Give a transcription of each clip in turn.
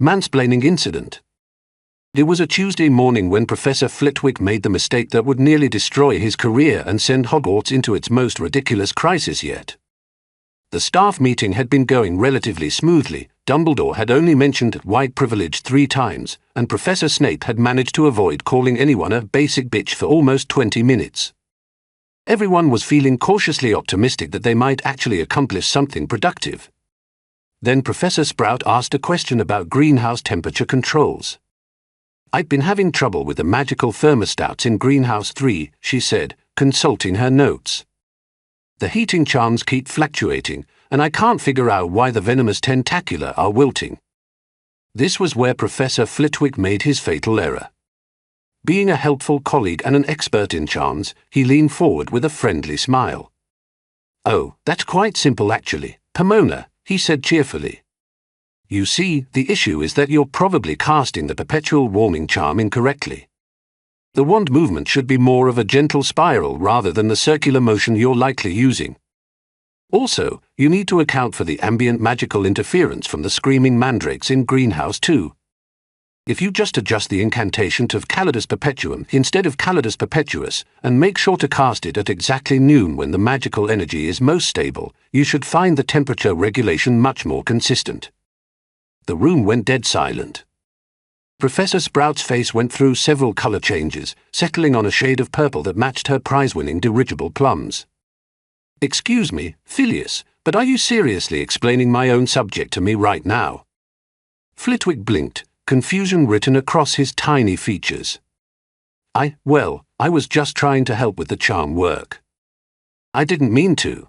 Mansplaining incident. It was a Tuesday morning when Professor Flitwick made the mistake that would nearly destroy his career and send Hogwarts into its most ridiculous crisis yet. The staff meeting had been going relatively smoothly. Dumbledore had only mentioned white privilege 3 times, and Professor Snape had managed to avoid calling anyone a basic bitch for almost 20 minutes. Everyone was feeling cautiously optimistic that they might actually accomplish something productive. Then Professor Sprout asked a question about greenhouse temperature controls. "I've been having trouble with the magical thermostats in Greenhouse 3, she said, consulting her notes. "The heating charms keep fluctuating, and I can't figure out why the venomous tentacula are wilting." This was where Professor Flitwick made his fatal error. Being a helpful colleague and an expert in charms, he leaned forward with a friendly smile. "Oh, that's quite simple actually, Pomona," he said cheerfully. "You see, the issue is that you're probably casting the perpetual warming charm incorrectly. The wand movement should be more of a gentle spiral rather than the circular motion you're likely using. Also, you need to account for the ambient magical interference from the screaming mandrakes in Greenhouse 2. If you just adjust the incantation to Calidus Perpetuum instead of Calidus Perpetuus and make sure to cast it at exactly noon when the magical energy is most stable, you should find the temperature regulation much more consistent." The room went dead silent. Professor Sprout's face went through several color changes, settling on a shade of purple that matched her prize-winning dirigible plums. "Excuse me, Phileas, but are you seriously explaining my own subject to me right now?" Flitwick blinked, confusion written across his tiny features. I was just trying to help with the charm work. I didn't mean to."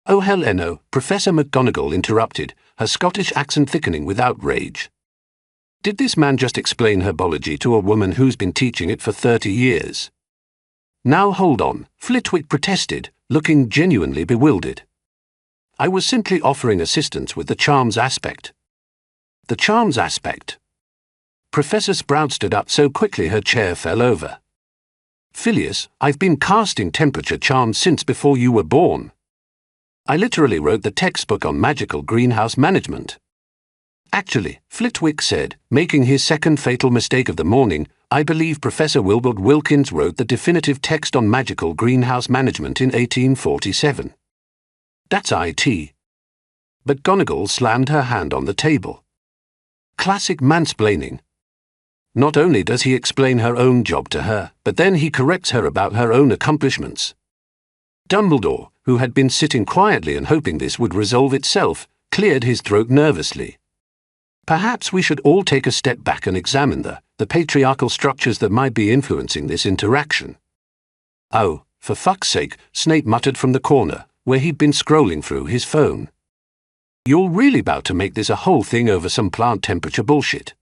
"Oh hell no," Professor McGonagall interrupted, her Scottish accent thickening with outrage. "Did this man just explain herbology to a woman who's been teaching it for 30 years? "Now hold on," Flitwick protested, looking genuinely bewildered. "I was simply offering assistance with the charms aspect." "The charms aspect?" Professor Sprout stood up so quickly her chair fell over. "Phileas, I've been casting temperature charms since before you were born. I literally wrote the textbook on magical greenhouse management." "Actually," Flitwick said, making his second fatal mistake of the morning, "I believe Professor Wilbur Wilkins wrote the definitive text on magical greenhouse management in 1847. That's IT. But McGonagall slammed her hand on the table. "Classic mansplaining. Not only does he explain her own job to her, but then he corrects her about her own accomplishments." Dumbledore, who had been sitting quietly and hoping this would resolve itself, cleared his throat nervously. "Perhaps we should all take a step back and examine the patriarchal structures that might be influencing this interaction." "Oh, for fuck's sake," Snape muttered from the corner, where he'd been scrolling through his phone. "You're really about to make this a whole thing over some plant temperature bullshit."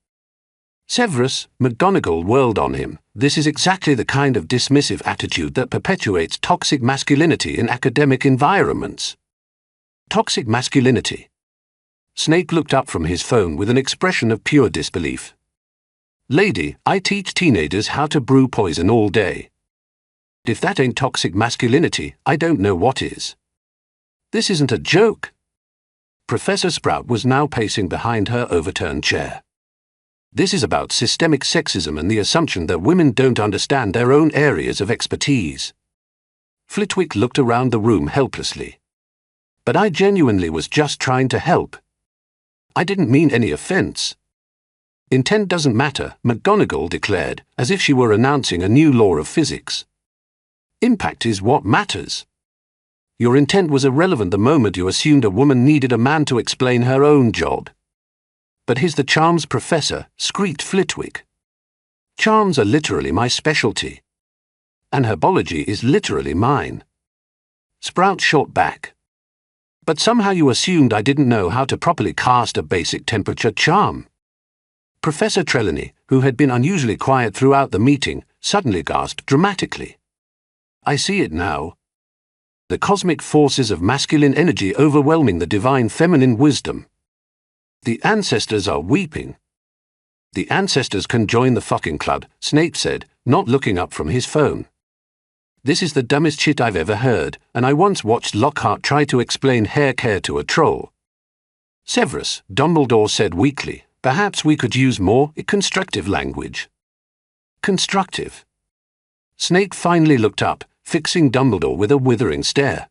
"Severus," McGonagall whirled on him, "this is exactly the kind of dismissive attitude that perpetuates toxic masculinity in academic environments." "Toxic masculinity?" Snape looked up from his phone with an expression of pure disbelief. "Lady, I teach teenagers how to brew poison all day. If that ain't toxic masculinity, I don't know what is." "This isn't a joke." Professor Sprout was now pacing behind her overturned chair. "This is about systemic sexism and the assumption that women don't understand their own areas of expertise." Flitwick looked around the room helplessly. "But I genuinely was just trying to help. I didn't mean any offense." "Intent doesn't matter," McGonagall declared, as if she were announcing a new law of physics. "Impact is what matters. Your intent was irrelevant the moment you assumed a woman needed a man to explain her own job." "But he's the charms professor," screeched Flitwick. "Charms are literally my specialty. And herbology is literally mine." Sprout shot back. "But somehow you assumed I didn't know how to properly cast a basic temperature charm." Professor Trelawney, who had been unusually quiet throughout the meeting, suddenly gasped dramatically. "I see it now. The cosmic forces of masculine energy overwhelming the divine feminine wisdom. The ancestors are weeping." "The ancestors can join the fucking club," Snape said, not looking up from his phone. "This is the dumbest shit I've ever heard, and I once watched Lockhart try to explain hair care to a troll." "Severus," Dumbledore said weakly, Perhaps we could use more constructive language. Constructive. Snape finally looked up, fixing Dumbledore with a withering stare.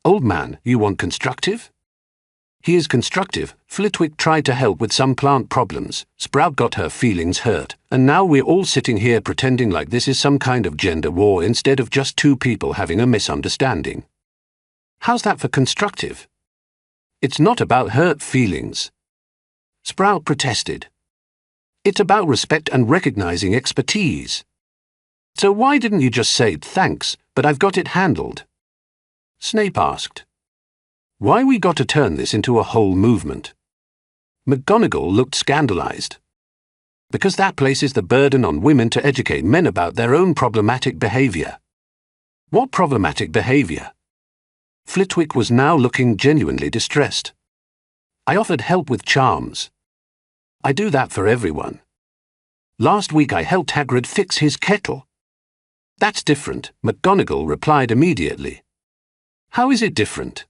Old man, you want constructive? He is constructive. Flitwick tried to help with some plant problems. Sprout got her feelings hurt. And now we're all sitting here pretending like this is some kind of gender war instead of just two people having a misunderstanding. How's that for constructive? It's not about hurt feelings. Sprout protested. It's about respect and recognizing expertise. So why didn't you just say thanks, but I've got it handled? Snape asked. Why we got to turn this into a whole movement? McGonagall looked scandalized. Because that places the burden on women to educate men about their own problematic behavior. What problematic behavior? Flitwick was now looking genuinely distressed. I offered help with charms. I do that for everyone. Last week I helped Hagrid fix his kettle. That's different, McGonagall replied immediately. How is it different?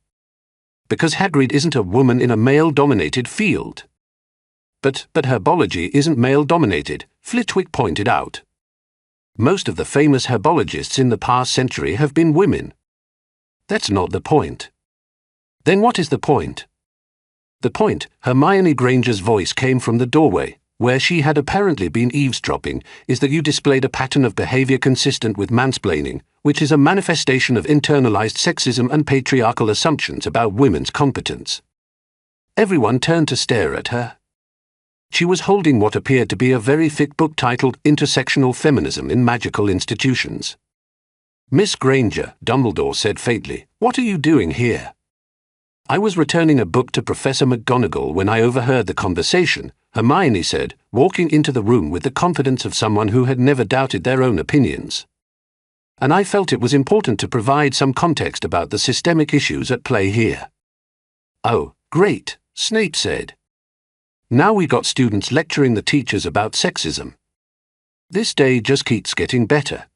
Because Hagrid isn't a woman in a male-dominated field. But herbology isn't male-dominated, Flitwick pointed out. Most of the famous herbologists in the past century have been women. That's not the point. Then what is the point? The point, Hermione Granger's voice came from the doorway, where she had apparently been eavesdropping, is that you displayed a pattern of behavior consistent with mansplaining, which is a manifestation of internalized sexism and patriarchal assumptions about women's competence. Everyone turned to stare at her. She was holding what appeared to be a very thick book titled Intersectional Feminism in Magical Institutions. Miss Granger, Dumbledore said faintly, what are you doing here? I was returning a book to Professor McGonagall when I overheard the conversation, Hermione said, walking into the room with the confidence of someone who had never doubted their own opinions. And I felt it was important to provide some context about the systemic issues at play here. Oh, great, Snape said. Now we got students lecturing the teachers about sexism. This day just keeps getting better.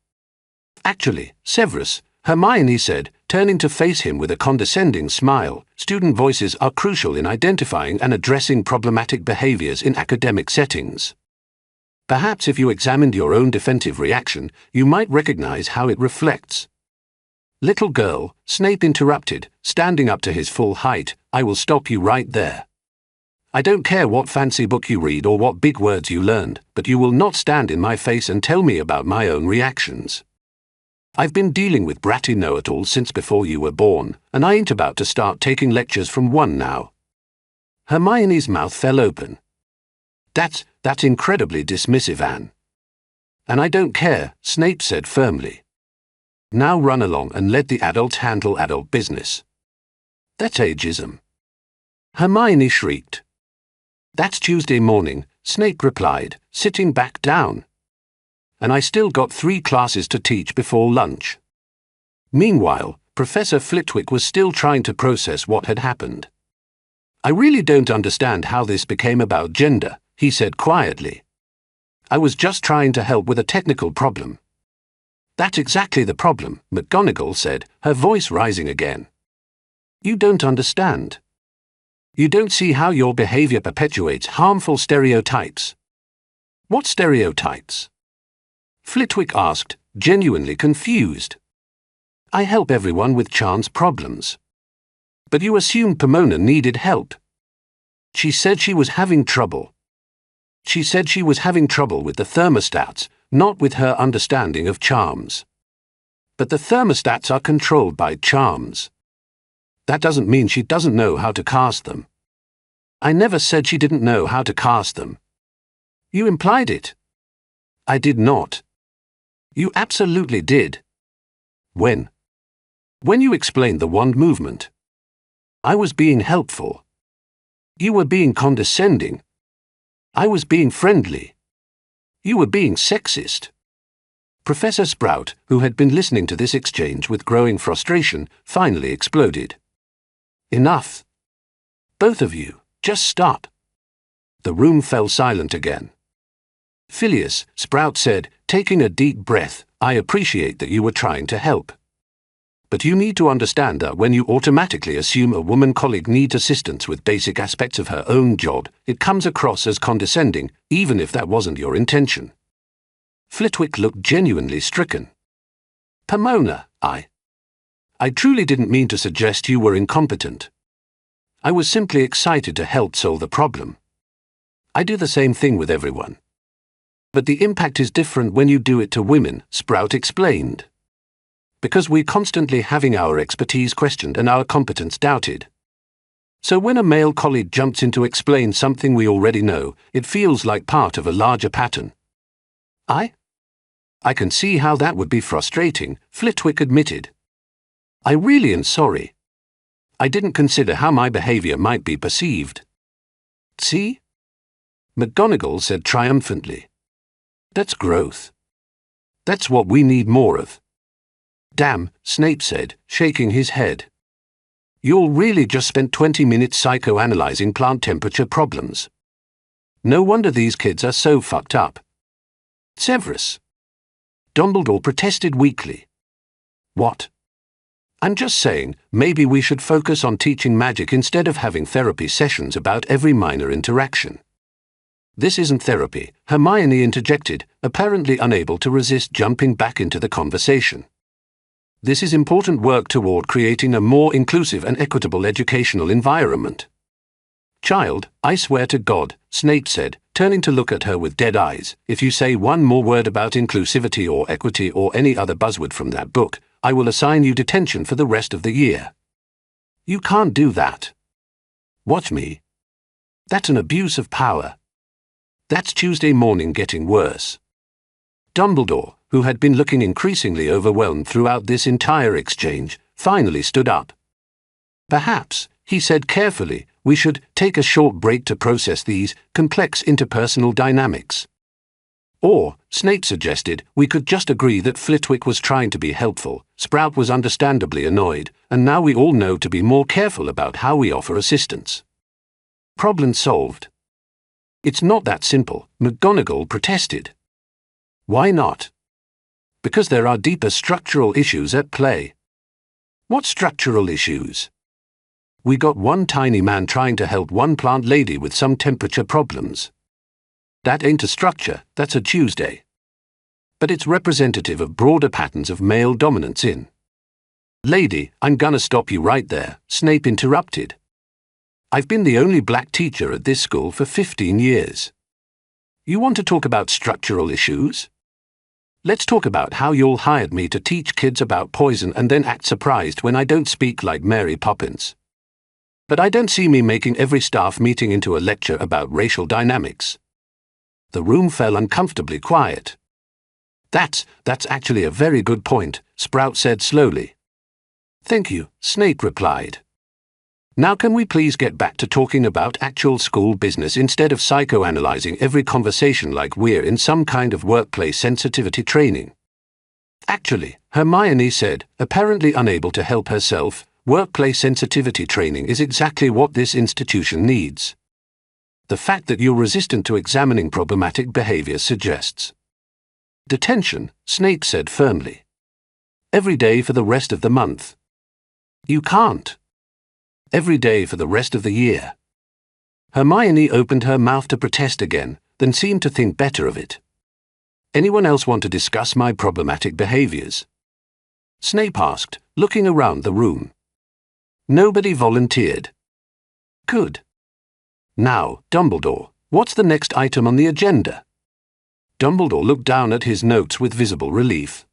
Actually, Severus, Hermione said, turning to face him with a condescending smile, student voices are crucial in identifying and addressing problematic behaviors in academic settings. Perhaps if you examined your own defensive reaction, you might recognize how it reflects. Little girl, Snape interrupted, standing up to his full height, I will stop you right there. I don't care what fancy book you read or what big words you learned, but you will not stand in my face and tell me about my own reactions. I've been dealing with bratty know-it-alls since before you were born, and I ain't about to start taking lectures from one now. Hermione's mouth fell open. That's incredibly dismissive, Anne. And I don't care, Snape said firmly. Now run along and let the adults handle adult business. That's ageism. Hermione shrieked. That's Tuesday morning, Snape replied, sitting back down. And I still got 3 classes to teach before lunch. Meanwhile, Professor Flitwick was still trying to process what had happened. I really don't understand how this became about gender, he said quietly. I was just trying to help with a technical problem. That's exactly the problem, McGonagall said, her voice rising again. You don't understand. You don't see how your behavior perpetuates harmful stereotypes. What stereotypes? Flitwick asked, genuinely confused. I help everyone with chance problems. But you assumed Pomona needed help. She said she was having trouble. She said she was having trouble with the thermostats, not with her understanding of charms. But the thermostats are controlled by charms. That doesn't mean she doesn't know how to cast them. I never said she didn't know how to cast them. You implied it. I did not. You absolutely did. When? When you explained the wand movement. I was being helpful. You were being condescending. I was being friendly. You were being sexist. Professor Sprout, who had been listening to this exchange with growing frustration, finally exploded. Enough. Both of you, just stop. The room fell silent again. Phileas, Sprout said, taking a deep breath, I appreciate that you were trying to help. But you need to understand that when you automatically assume a woman colleague needs assistance with basic aspects of her own job, it comes across as condescending, even if that wasn't your intention. Flitwick looked genuinely stricken. Pomona, I truly didn't mean to suggest you were incompetent. I was simply excited to help solve the problem. I do the same thing with everyone. But the impact is different when you do it to women, Sprout explained. Because we're constantly having our expertise questioned and our competence doubted. So when a male colleague jumps in to explain something we already know, it feels like part of a larger pattern. I can see how that would be frustrating, Flitwick admitted. I really am sorry. I didn't consider how my behavior might be perceived. See? McGonagall said triumphantly. That's growth. That's what we need more of. Damn, Snape said, shaking his head. You all really just spent 20 minutes psychoanalyzing plant temperature problems. No wonder these kids are so fucked up. Severus. Dumbledore protested weakly. What? I'm just saying, maybe we should focus on teaching magic instead of having therapy sessions about every minor interaction. This isn't therapy, Hermione interjected, apparently unable to resist jumping back into the conversation. This is important work toward creating a more inclusive and equitable educational environment. Child, I swear to God, Snape said, turning to look at her with dead eyes, if you say one more word about inclusivity or equity or any other buzzword from that book, I will assign you detention for the rest of the year. You can't do that. Watch me. That's an abuse of power. That's Tuesday morning getting worse. Dumbledore, who had been looking increasingly overwhelmed throughout this entire exchange, finally stood up. Perhaps, he said carefully, we should take a short break to process these complex interpersonal dynamics. Or, Snape suggested, we could just agree that Flitwick was trying to be helpful, Sprout was understandably annoyed, and now we all know to be more careful about how we offer assistance. Problem solved. It's not that simple, McGonagall protested. Why not? Because there are deeper structural issues at play. What structural issues? We got one tiny man trying to help one plant lady with some temperature problems. That ain't a structure, that's a Tuesday. But it's representative of broader patterns of male dominance in. Lady, I'm gonna stop you right there, Snape interrupted. I've been the only black teacher at this school for 15 years. You want to talk about structural issues? Let's talk about how you all hired me to teach kids about poison and then act surprised when I don't speak like Mary Poppins. But I don't see me making every staff meeting into a lecture about racial dynamics. The room fell uncomfortably quiet. That's actually a very good point, Sprout said slowly. Thank you, Snape replied. Now can we please get back to talking about actual school business instead of psychoanalyzing every conversation like we're in some kind of workplace sensitivity training? Actually, Hermione said, apparently unable to help herself, workplace sensitivity training is exactly what this institution needs. The fact that you're resistant to examining problematic behavior suggests. Detention, Snape said firmly. Every day for the rest of the month. You can't. Every day for the rest of the year. Hermione opened her mouth to protest again, then seemed to think better of it. Anyone else want to discuss my problematic behaviors? Snape asked, looking around the room. Nobody volunteered. Good. Now, Dumbledore, what's the next item on the agenda? Dumbledore looked down at his notes with visible relief.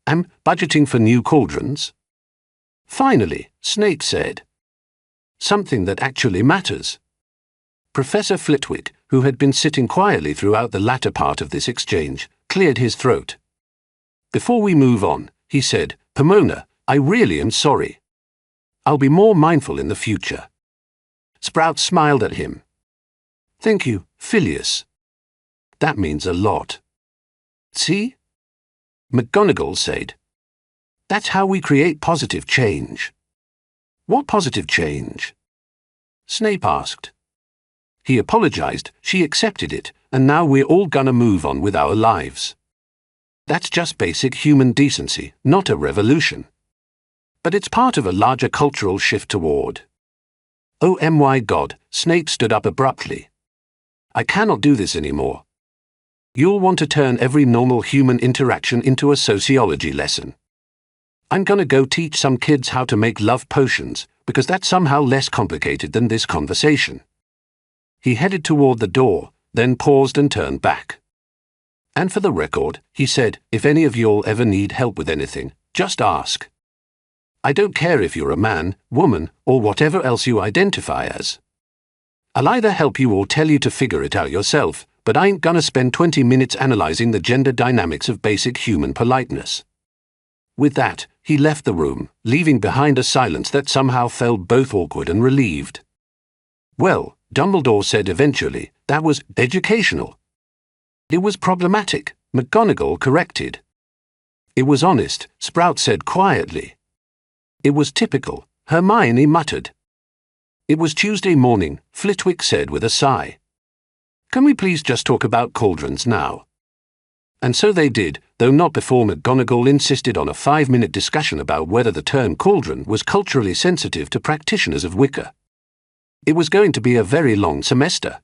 Budgeting for new cauldrons? Finally, Snape said. Something that actually matters. Professor Flitwick, who had been sitting quietly throughout the latter part of this exchange, cleared his throat. Before we move on, he said, Pomona, I really am sorry. I'll be more mindful in the future. Sprout smiled at him. Thank you, Phileas. That means a lot. See? McGonagall said. That's how we create positive change. What positive change? Snape asked. He apologized, she accepted it, and now we're all gonna move on with our lives. That's just basic human decency, not a revolution. but it's part of a larger cultural shift toward. Oh my God, Snape stood up abruptly. I cannot do this anymore. You'll want to turn every normal human interaction into a sociology lesson. I'm gonna go teach some kids how to make love potions, because that's somehow less complicated than this conversation. He headed toward the door, then paused and turned back. And for the record, he said, if any of y'all ever need help with anything, just ask. I don't care if you're a man, woman, or whatever else you identify as. I'll either help you or tell you to figure it out yourself, but I ain't gonna spend 20 minutes analyzing the gender dynamics of basic human politeness. With that, he left the room, leaving behind a silence that somehow felt both awkward and relieved. Well, Dumbledore said eventually, that was educational. It was problematic, McGonagall corrected. It was honest, Sprout said quietly. It was typical, Hermione muttered. It was Tuesday morning, Flitwick said with a sigh. Can we please just talk about cauldrons now? And so they did, though not before McGonagall insisted on a 5-minute discussion about whether the term cauldron was culturally sensitive to practitioners of Wicca. It was going to be a very long semester.